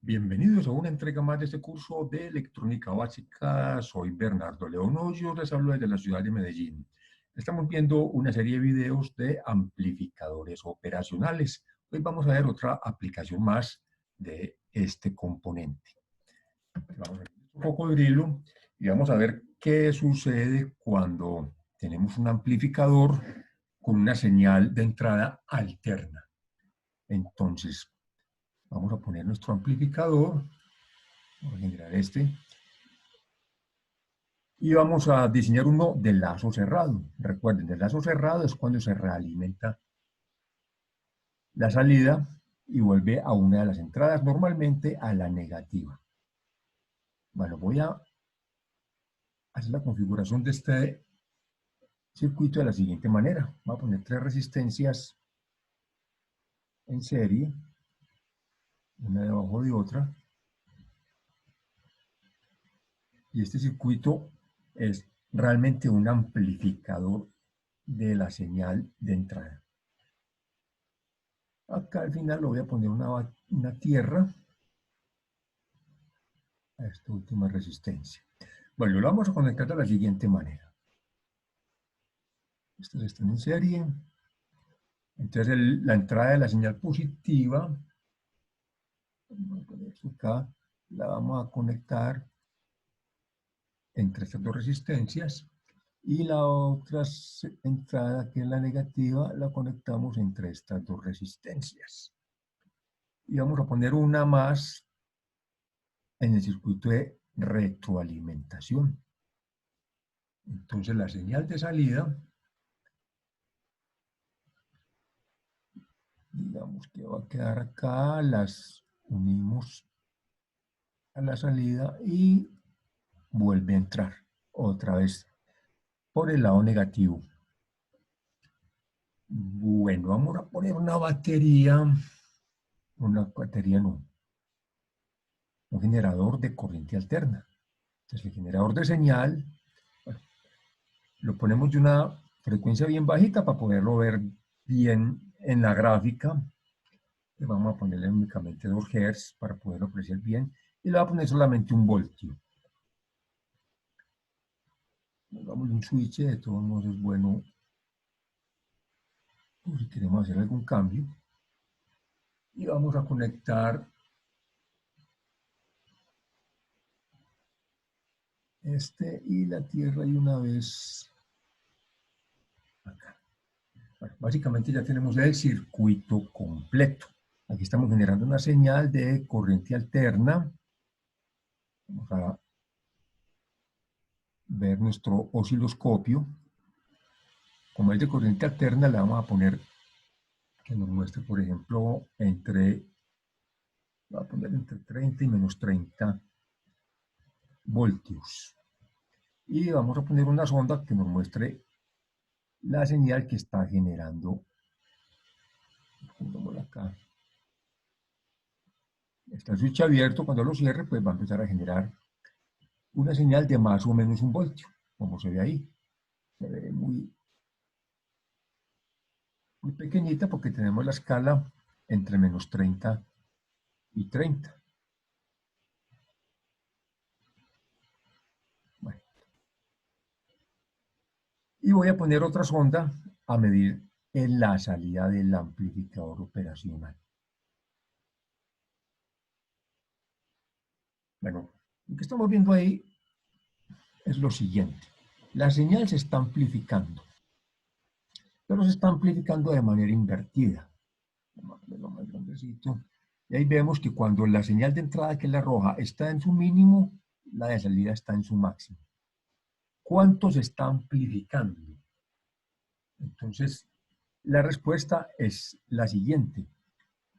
Bienvenidos a una entrega más de este curso de electrónica básica. Soy Bernardo León Hoyos, les hablo desde la ciudad de Medellín. Estamos viendo una serie de videos de amplificadores operacionales. Hoy vamos a ver otra aplicación más de este componente. Vamos a ver un cocodrilo y vamos a ver qué sucede cuando tenemos un amplificador con una señal de entrada alterna. Entonces, vamos a poner nuestro amplificador. Vamos a generar este. Y vamos a diseñar uno de lazo cerrado. Recuerden, el lazo cerrado es cuando se realimenta la salida y vuelve a una de las entradas, normalmente a la negativa. Bueno, voy a hacer la configuración de este circuito de la siguiente manera. Voy a poner 3 resistencias en serie, una debajo de otra. Y este circuito es realmente un amplificador de la señal de entrada. Acá al final le voy a poner una tierra a esta última resistencia. Bueno, lo vamos a conectar de la siguiente manera. Estos están en serie. Entonces la entrada de la señal positiva, vamos a poner esto acá, la vamos a conectar entre estas dos resistencias. Y la otra entrada, que es la negativa, la conectamos entre estas dos resistencias. Y vamos a poner una más en el circuito de retroalimentación. Entonces la señal de salida, digamos que va a quedar acá, las unimos a la salida y vuelve a entrar otra vez por el lado negativo. Bueno, vamos a poner una batería no, un generador de corriente alterna. Entonces el generador de señal, bueno, lo ponemos de una frecuencia bien bajita para poderlo ver bien en la gráfica. Le vamos a ponerle únicamente 2 Hz para poderlo apreciar bien. Y le voy a poner solamente 1 voltio. Pongamos un switch, de todos modos es bueno si queremos hacer algún cambio. Y vamos a conectar este y la tierra y una vez acá. Bueno, básicamente ya tenemos el circuito completo. Aquí estamos generando una señal de corriente alterna. Vamos a ver nuestro osciloscopio. Como es de corriente alterna, le vamos a poner que nos muestre, por ejemplo, va a poner entre 30 y menos 30 voltios. Y vamos a poner una sonda que nos muestre la señal que está generando. Pongámosla acá. Está el switch abierto, cuando lo cierre, pues va a empezar a generar una señal de más o menos 1 voltio, como se ve ahí. Se ve muy pequeñita porque tenemos la escala entre menos 30 y 30. Bueno. Y voy a poner otra sonda a medir en la salida del amplificador operacional. Bueno, lo que estamos viendo ahí es lo siguiente. La señal se está amplificando, pero se está amplificando de manera invertida. Vamos a ponerlo más grandecito. Y ahí vemos que cuando la señal de entrada, que es la roja, está en su mínimo, la de salida está en su máximo. ¿Cuánto se está amplificando? Entonces, la respuesta es la siguiente.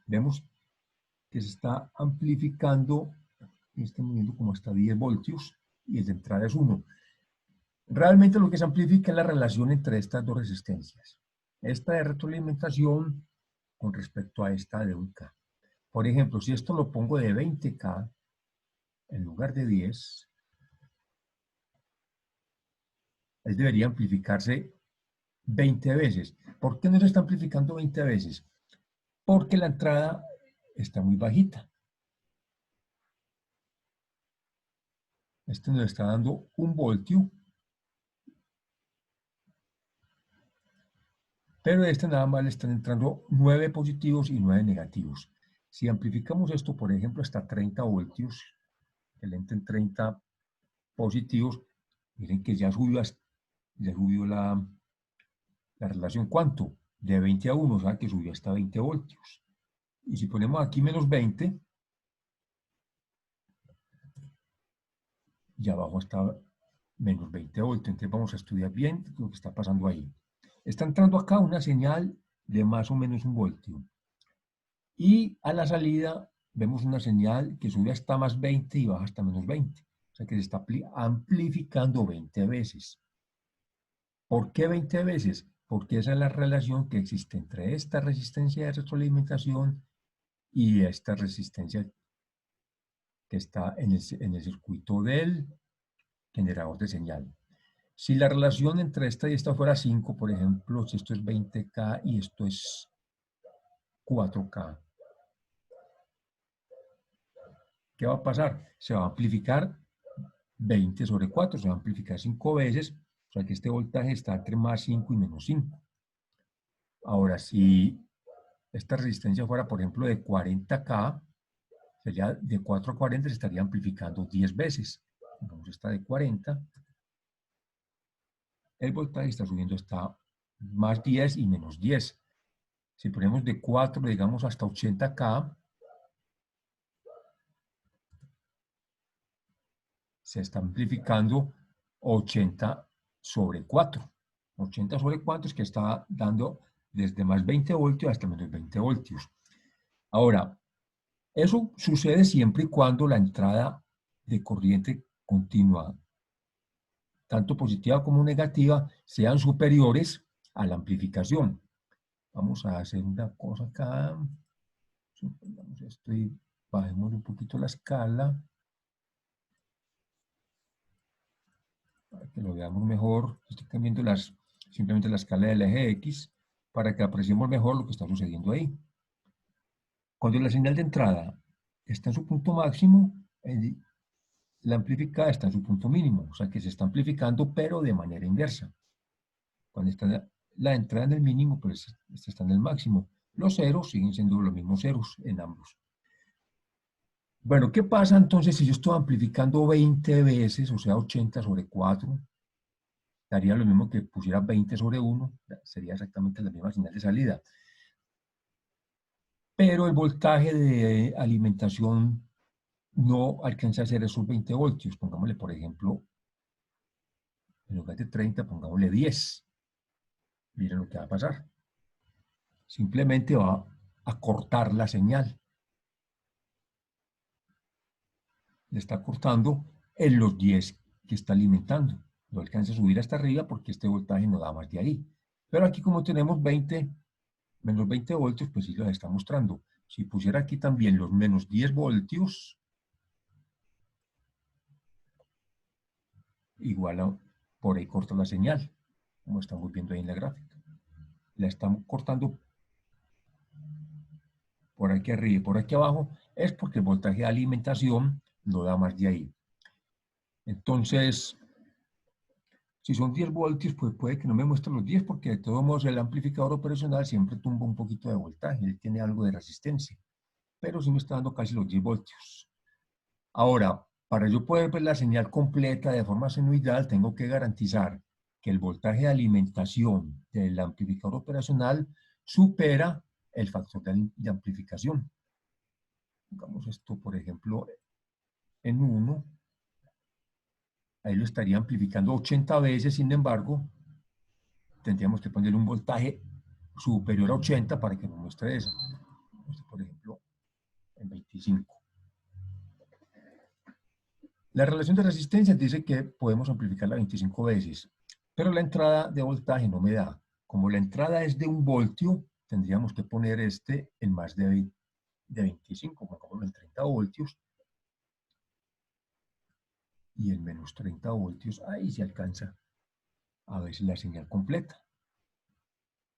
Vemos que se está amplificando, estamos viendo como hasta 10 voltios, y el de entrada es 1. Realmente lo que se amplifica es la relación entre estas dos resistencias. Esta de retroalimentación con respecto a esta de 1K. Por ejemplo, si esto lo pongo de 20K en lugar de 10, él debería amplificarse 20 veces. ¿Por qué no se está amplificando 20 veces? Porque la entrada está muy bajita. Este nos está dando 1 voltio, pero este nada más le están entrando 9 positivos y 9 negativos. Si amplificamos esto, por ejemplo, hasta 30 voltios, que le entren 30 positivos, miren que ya subió la relación. ¿Cuánto? De 20 a 1, o sea que subió hasta 20 voltios. Y si ponemos aquí menos 20, y abajo está menos 20 voltios. Entonces vamos a estudiar bien lo que está pasando ahí. Está entrando acá una señal de más o menos 1 voltio. Y a la salida vemos una señal que sube hasta más 20 y baja hasta menos 20. O sea que se está amplificando 20 veces. ¿Por qué 20 veces? Porque esa es la relación que existe entre esta resistencia de retroalimentación y esta resistencia que está en el circuito del generador de señal. Si la relación entre esta y esta fuera 5, por ejemplo, si esto es 20K y esto es 4K, ¿qué va a pasar? Se va a amplificar 20 sobre 4, se va a amplificar 5 veces, o sea que este voltaje está entre más 5 y menos 5. Ahora, si esta resistencia fuera, por ejemplo, de 40K, sería de 4 a 40, se estaría amplificando 10 veces. Entonces está de 40, el voltaje está subiendo hasta más 10 y menos 10. Si ponemos de 4, digamos, hasta 80K, se está amplificando 80 sobre 4. 80 sobre 4 es que está dando desde más 20 voltios hasta menos 20 voltios. Ahora, eso sucede siempre y cuando la entrada de corriente continua, tanto positiva como negativa, sean superiores a la amplificación. Vamos a hacer una cosa acá. Supongamos esto y bajemos un poquito la escala para que lo veamos mejor. Estoy cambiando simplemente la escala del eje X para que apreciemos mejor lo que está sucediendo ahí. Cuando la señal de entrada está en su punto máximo, la amplificada está en su punto mínimo, o sea que se está amplificando, pero de manera inversa. Cuando está la entrada en el mínimo, pues esta está en el máximo. Los ceros siguen siendo los mismos ceros en ambos. Bueno, ¿qué pasa entonces si yo estoy amplificando 20 veces, o sea, 80 sobre 4? Daría lo mismo que pusiera 20 sobre 1, sería exactamente la misma señal de salida. Pero el voltaje de alimentación no alcanza a ser esos 20 voltios. Pongámosle, por ejemplo, en lugar de 30, pongámosle 10. Miren lo que va a pasar. Simplemente va a cortar la señal. Le está cortando en los 10 que está alimentando. No alcanza a subir hasta arriba porque este voltaje no da más de ahí. Pero aquí como tenemos 20, menos 20 voltios, pues sí lo está mostrando. Si pusiera aquí también los menos 10 voltios, igual por ahí corta la señal, como estamos viendo ahí en la gráfica. La estamos cortando por aquí arriba y por aquí abajo, es porque el voltaje de alimentación no da más de ahí. Entonces, si son 10 voltios, pues puede que no me muestre los 10, porque de todos modos el amplificador operacional siempre tumba un poquito de voltaje, él tiene algo de resistencia, pero sí me está dando casi los 10 voltios. Ahora, para yo poder ver la señal completa de forma sinusoidal, tengo que garantizar que el voltaje de alimentación del amplificador operacional supera el factor de amplificación. Pongamos esto, por ejemplo, en 1, ahí lo estaría amplificando 80 veces, sin embargo, tendríamos que ponerle un voltaje superior a 80 para que nos muestre eso. Por ejemplo, en 25. La relación de resistencia dice que podemos amplificarla 25 veces, pero la entrada de voltaje no me da. Como la entrada es de 1 voltio, tendríamos que poner en más de 25, como en 30 voltios, y en menos 30 voltios, ahí se alcanza a ver la señal completa,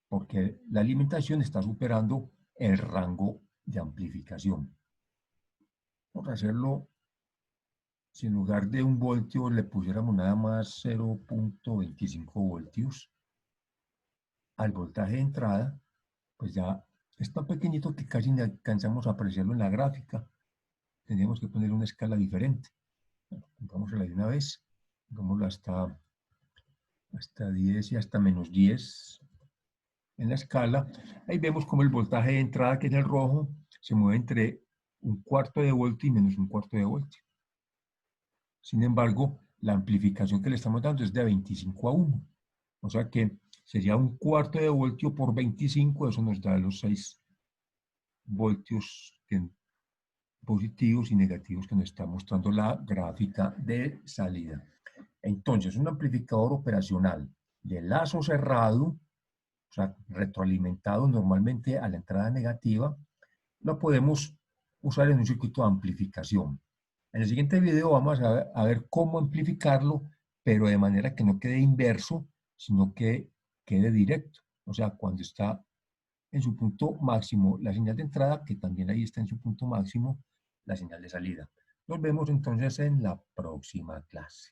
porque la alimentación está superando el rango de amplificación. Vamos a hacerlo si en lugar de 1 voltio le pusiéramos nada más 0,25 voltios al voltaje de entrada, pues ya es tan pequeñito que casi ni alcanzamos a apreciarlo en la gráfica. Tendríamos que poner una escala diferente. Bueno, pongámosla de una vez, pongámosla hasta 10 y hasta -10 en la escala. Ahí vemos como el voltaje de entrada, que es el rojo, se mueve entre 1/4 de voltio y -1/4 de voltio. Sin embargo, la amplificación que le estamos dando es de 25 a 1. O sea que sería 1/4 de voltio por 25, eso nos da los 6 voltios positivos y negativos que nos está mostrando la gráfica de salida. Entonces, un amplificador operacional de lazo cerrado, o sea, retroalimentado normalmente a la entrada negativa, lo podemos usar en un circuito de amplificación. En el siguiente video vamos a ver cómo amplificarlo, pero de manera que no quede inverso, sino que quede directo. O sea, cuando está en su punto máximo la señal de entrada, que también ahí está en su punto máximo la señal de salida. Nos vemos entonces en la próxima clase.